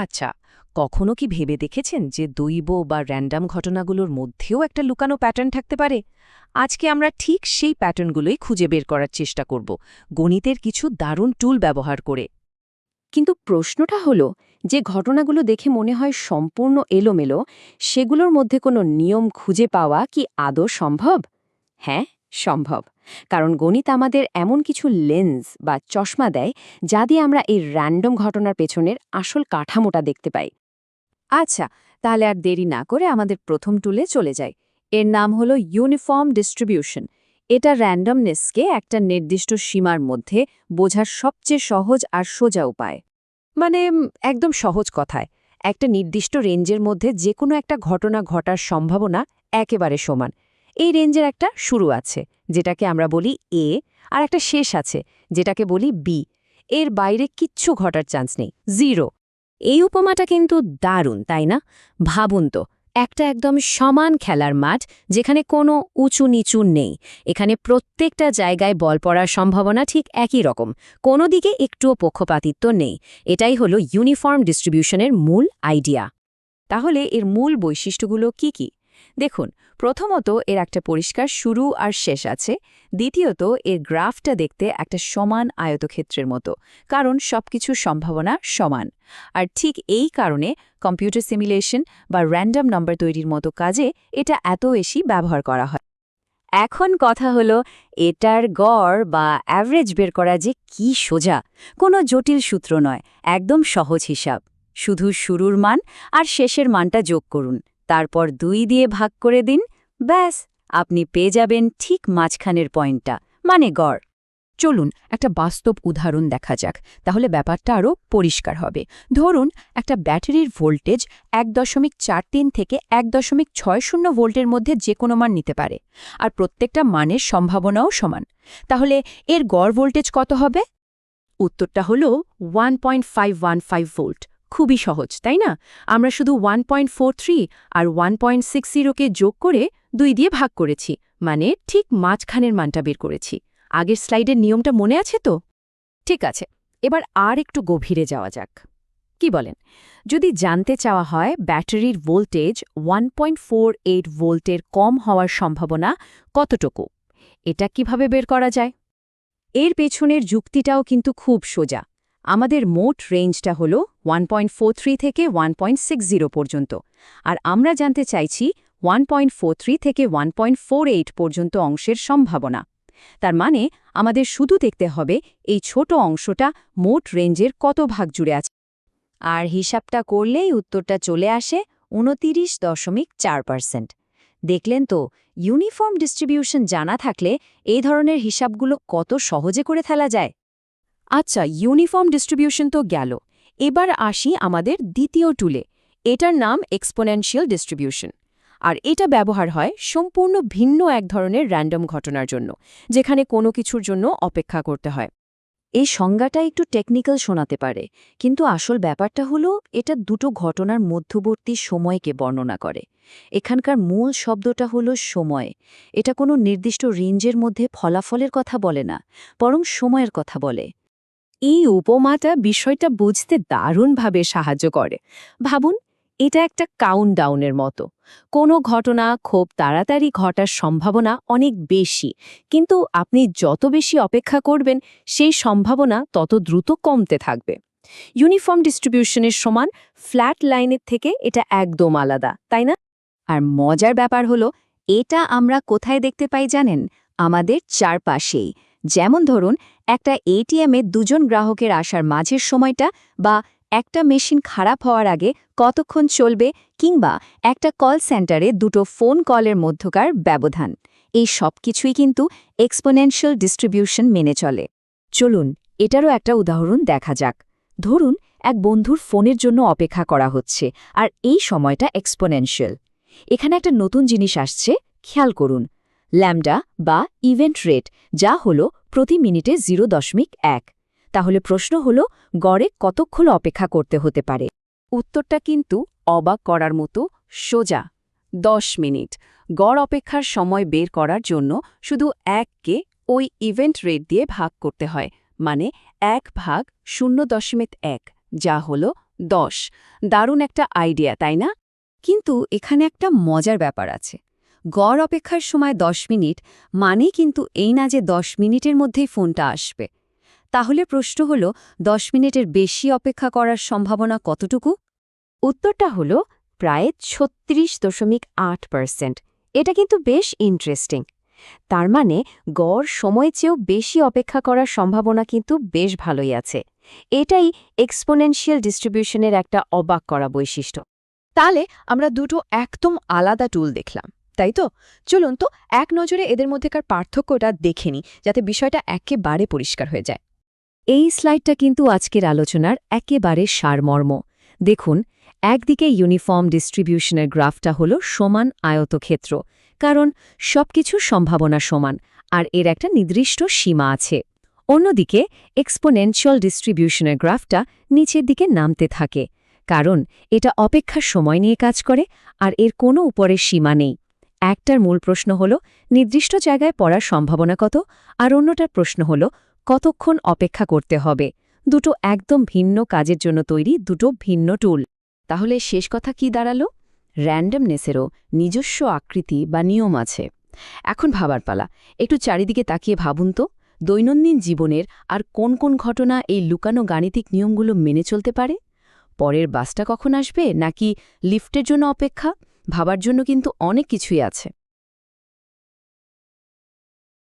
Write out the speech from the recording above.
আচ্ছা, কখনো কি ভেবে দেখেছেন যে দৈব বা র্যান্ডম ঘটনাগুলোর মধ্যেও একটা লুকানো প্যাটার্ন থাকতে পারে? আজকে আমরা ঠিক সেই প্যাটার্নগুলোই খুঁজে বের করার চেষ্টা করব, গণিতের কিছু দারুণ টুল ব্যবহার করে। কিন্তু প্রশ্নটা হলো, যে ঘটনাগুলো দেখে মনে হয় সম্পূর্ণ এলোমেলো, সেগুলোর মধ্যে কোনো নিয়ম খুঁজে পাওয়া কি আদৌ সম্ভব? হ্যাঁ, সম্ভব। কারণ গণিত আমাদের এমন কিছু লেন্স বা চশমা দেয়, যা দিয়ে আমরা এই র্যান্ডম ঘটনার পেছনের আসল কাঠামোটা দেখতে পাই। আচ্ছা, তাহলে আর দেরি না করে আমাদের প্রথম টুলে চলে যাই। এর নাম হলো ইউনিফর্ম ডিস্ট্রিবিউশন। এটা র্যান্ডমনেসকে একটা নির্দিষ্ট সীমার মধ্যে বোঝার সবচেয়ে সহজ আর সোজা উপায়। মানে একদম সহজ কথায়, একটা নির্দিষ্ট রেঞ্জের মধ্যে যে কোনো একটা ঘটনা ঘটার সম্ভাবনা একেবারে সমান। এই রেঞ্জের একটা শুরু আছে, যেটাকে আমরা বলি এ, আর একটা শেষ আছে, যেটাকে বলি বি। এর বাইরে কিচ্ছু ঘটার চান্স নেই, জিরো। এই উপমাটা কিন্তু দারুণ, তাই না? ভাবুন তো, একটা একদম সমান খেলার মাঠ, যেখানে কোনো উঁচু নিচু নেই। এখানে প্রত্যেকটা জায়গায় বল পড়ার সম্ভাবনা ঠিক একই রকম, কোনো দিকে একটুও পক্ষপাতিত্ব নেই। এটাই হলো ইউনিফর্ম ডিস্ট্রিবিউশনের মূল আইডিয়া। তাহলে এর মূল বৈশিষ্ট্যগুলো কি কি? দেখুন, প্রথমত এর একটা পরিষ্কার শুরু আর শেষ আছে। দ্বিতীয়ত এর গ্রাফটা দেখতে একটা সমান আয়তক্ষেত্রের মতো, কারণ সবকিছুর সম্ভাবনা সমান। আর ঠিক এই কারণে কম্পিউটার সিমুলেশন বা র্যান্ডম নাম্বার তৈরির মতো কাজে এটা এত বেশি ব্যবহার করা হয়। এখন কথা হলো, এটার গড় বা অ্যাভারেজ বের করা যে কি সোজা! কোনো জটিল সূত্র নয়, একদম সহজ হিসাব। শুধু শুরুর মান আর শেষের মানটা যোগ করুন, তারপর 2 দিয়ে ভাগ করে দিন, ব্যাস, আপনি পেয়ে যাবেন ঠিক মাঝখানের পয়েন্টটা, মানে গড়। চলুন একটা বাস্তব উদাহরণ দেখা যাক, তাহলে ব্যাপারটা আরও পরিষ্কার হবে। ধরুন, একটা ব্যাটারির ভোল্টেজ 1.43 থেকে 1.60 ভোল্টের মধ্যে যে কোনো মান নিতে পারে, আর প্রত্যেকটা মানের সম্ভাবনাও সমান। তাহলে এর গড় ভোল্টেজ কত হবে? উত্তরটা হলো 1.515 ভোল্ট। খুবই সহজ, তাই না? আমরা শুধু 1.43 আর 1.60কে যোগ করে 2 দিয়ে ভাগ করেছি, মানে ঠিক মাঝখানের মানটা বের করেছি। আগের স্লাইডের নিয়মটা মনে আছে তো? ঠিক আছে, এবার আর একটু গভীরে যাওয়া যাক। কি বলেন, যদি জানতে চাওয়া হয় ব্যাটারির ভোল্টেজ 1.48 ভোল্টের কম হওয়ার সম্ভাবনা কতটুকু, এটা কিভাবে বের করা যায়? এর পেছনের যুক্তিটাও কিন্তু খুব সোজা। আমাদের মোট রেঞ্জটা হল 1.43 থেকে 1.60 পর্যন্ত, আর আমরা জানতে চাইছি 1.43 থেকে 1.48 পর্যন্ত অংশের সম্ভাবনা। তার মানে আমাদের শুধু দেখতে হবে এই ছোট অংশটা মোট রেঞ্জের কত ভাগ জুড়ে আছে। আর হিসাবটা করলেই উত্তরটা চলে আসে 29.4%। দেখলেন তো, ইউনিফর্ম ডিস্ট্রিবিউশন জানা থাকলে এই ধরনের হিসাবগুলো কত সহজে করে ফেলা যায়। আচ্ছা, ইউনিফর্ম ডিস্ট্রিবিউশন তো গেল, এবার আসি আমাদের দ্বিতীয় টুলে। এটার নাম এক্সপোনেনশিয়াল ডিস্ট্রিবিউশন। আর এটা ব্যবহার হয় সম্পূর্ণ ভিন্ন এক ধরনের র্যান্ডম ঘটনার জন্য, যেখানে কোনো কিছুর জন্য অপেক্ষা করতে হয়। এই সংজ্ঞাটা একটু টেকনিক্যাল শোনাতে পারে, কিন্তু আসল ব্যাপারটা হলো এটা দুটো ঘটনার মধ্যবর্তী সময়কে বর্ণনা করে। এখানকার মূল শব্দটা হলো সময়। এটা কোনো নির্দিষ্ট রেঞ্জের মধ্যে ফলাফলের কথা বলে না, বরং সময়ের কথা বলে। এই উপমাটা বিষয়টা বুঝতে দারুণভাবে সাহায্য করে। ভাবুন, এটা একটা কাউন্টডাউনের মতো। কোনো ঘটনা খুব তাড়াতাড়ি ঘটার সম্ভাবনা অনেক বেশি, কিন্তু আপনি যত বেশি অপেক্ষা করবেন, সেই সম্ভাবনা তত দ্রুত কমতে থাকবে। ইউনিফর্ম ডিস্ট্রিবিউশনের সমান ফ্ল্যাট লাইনের থেকে এটা একদম আলাদা, তাই না? আর মজার ব্যাপার হলো, এটা আমরা কোথায় দেখতে পাই জানেন? আমাদের চারপাশেই। যেমন ধরুন, একটা এটিএমে দুজন গ্রাহকের আসার মাঝের সময়টা, বা একটা মেশিন খারাপ হওয়ার আগে কতক্ষণ চলবে, কিংবা একটা কল সেন্টারে দুটো ফোন কলের মধ্যকার ব্যবধান। এই সব কিছুই কিন্তু এক্সপোনেনশিয়াল ডিস্ট্রিবিউশন মেনে চলে। চলুন এটারও একটা উদাহরণ দেখা যাক। ধরুন, এক বন্ধুর ফোনের জন্য অপেক্ষা করা হচ্ছে, আর এই সময়টা এক্সপোনেনশিয়াল। এখানে একটা নতুন জিনিস আসছে, খেয়াল করুন। ল্যামডা বা ইভেন্ট রেট, যা হলো প্রতি মিনিটে 0.1। তাহলে প্রশ্ন হলো, গড়ে কতক্ষণ অপেক্ষা করতে হতে পারে? উত্তরটা কিন্তু অবাক করার মতো সোজা, 10 মিনিট। গড় অপেক্ষার সময় বের করার জন্য শুধু 1কে ওই ইভেন্ট রেট দিয়ে ভাগ করতে হয়, মানে 1 ভাগ 0.1, যা হলো 10 দারুণ একটা আইডিয়া, তাই না? কিন্তু এখানে একটা মজার ব্যাপার আছে। গড় অপেক্ষার সময় 10 মিনিট মানে কিন্তু এই না যে 10 মিনিটের মধ্যেই ফোনটা আসবে। তাহলে প্রশ্ন হলো 10 মিনিটের বেশি অপেক্ষা করার সম্ভাবনা কতটুকু? উত্তরটা হলো প্রায় 36.8%। এটা কিন্তু বেশ ইন্টারেস্টিং। তার মানে গড় সময় চেয়েও বেশি অপেক্ষা করার সম্ভাবনা কিন্তু বেশ ভালোই আছে। এটাই এক্সপোনেনশিয়াল ডিস্ট্রিবিউশনের একটা অবাক করা বৈশিষ্ট্য। তাহলে আমরা দুটো একদম আলাদা টুল দেখলাম, তাই তো? চলুন তো এক নজরে এদের মধ্যেকার পার্থক্যটা দেখে নিই, যাতে বিষয়টা একেবারে পরিষ্কার হয়ে যায়। এই স্লাইডটা কিন্তু আজকের আলোচনার একেবারে সারমর্ম। দেখুন, একদিকে ইউনিফর্ম ডিস্ট্রিবিউশনের গ্রাফটা হলো সমান আয়তক্ষেত্র, কারণ সবকিছুর সম্ভাবনা সমান আর এর একটা নির্দিষ্ট সীমা আছে। অন্যদিকে এক্সপোনেনশিয়াল ডিস্ট্রিবিউশনের গ্রাফটা নিচের দিকে নামতে থাকে, কারণ এটা অপেক্ষার সময় নিয়ে কাজ করে আর এর কোনো উপরের সীমা নেই। একটার মূল প্রশ্ন হলো নির্দিষ্ট জায়গায় পড়ার সম্ভাবনা কত, আর অন্যটার প্রশ্ন হলো কতক্ষণ অপেক্ষা করতে হবে। দুটো একদম ভিন্ন কাজের জন্য তৈরি দুটো ভিন্ন টুল। তাহলে শেষ কথা কি দাঁড়ালো? র্যান্ডমনেসেরও নিজস্ব আকৃতি বা নিয়ম আছে। এখন ভাবার পালা, একটু চারিদিকে তাকিয়ে ভাবুন তো, দৈনন্দিন জীবনের আর কোন কোন ঘটনা এই লুকানো গাণিতিক নিয়মগুলো মেনে চলতে পারে? পরের বাসটা কখন আসবে, নাকি লিফটের জন্য অপেক্ষা? ভাবার জন্য কিন্তু অনেক কিছুই আছে।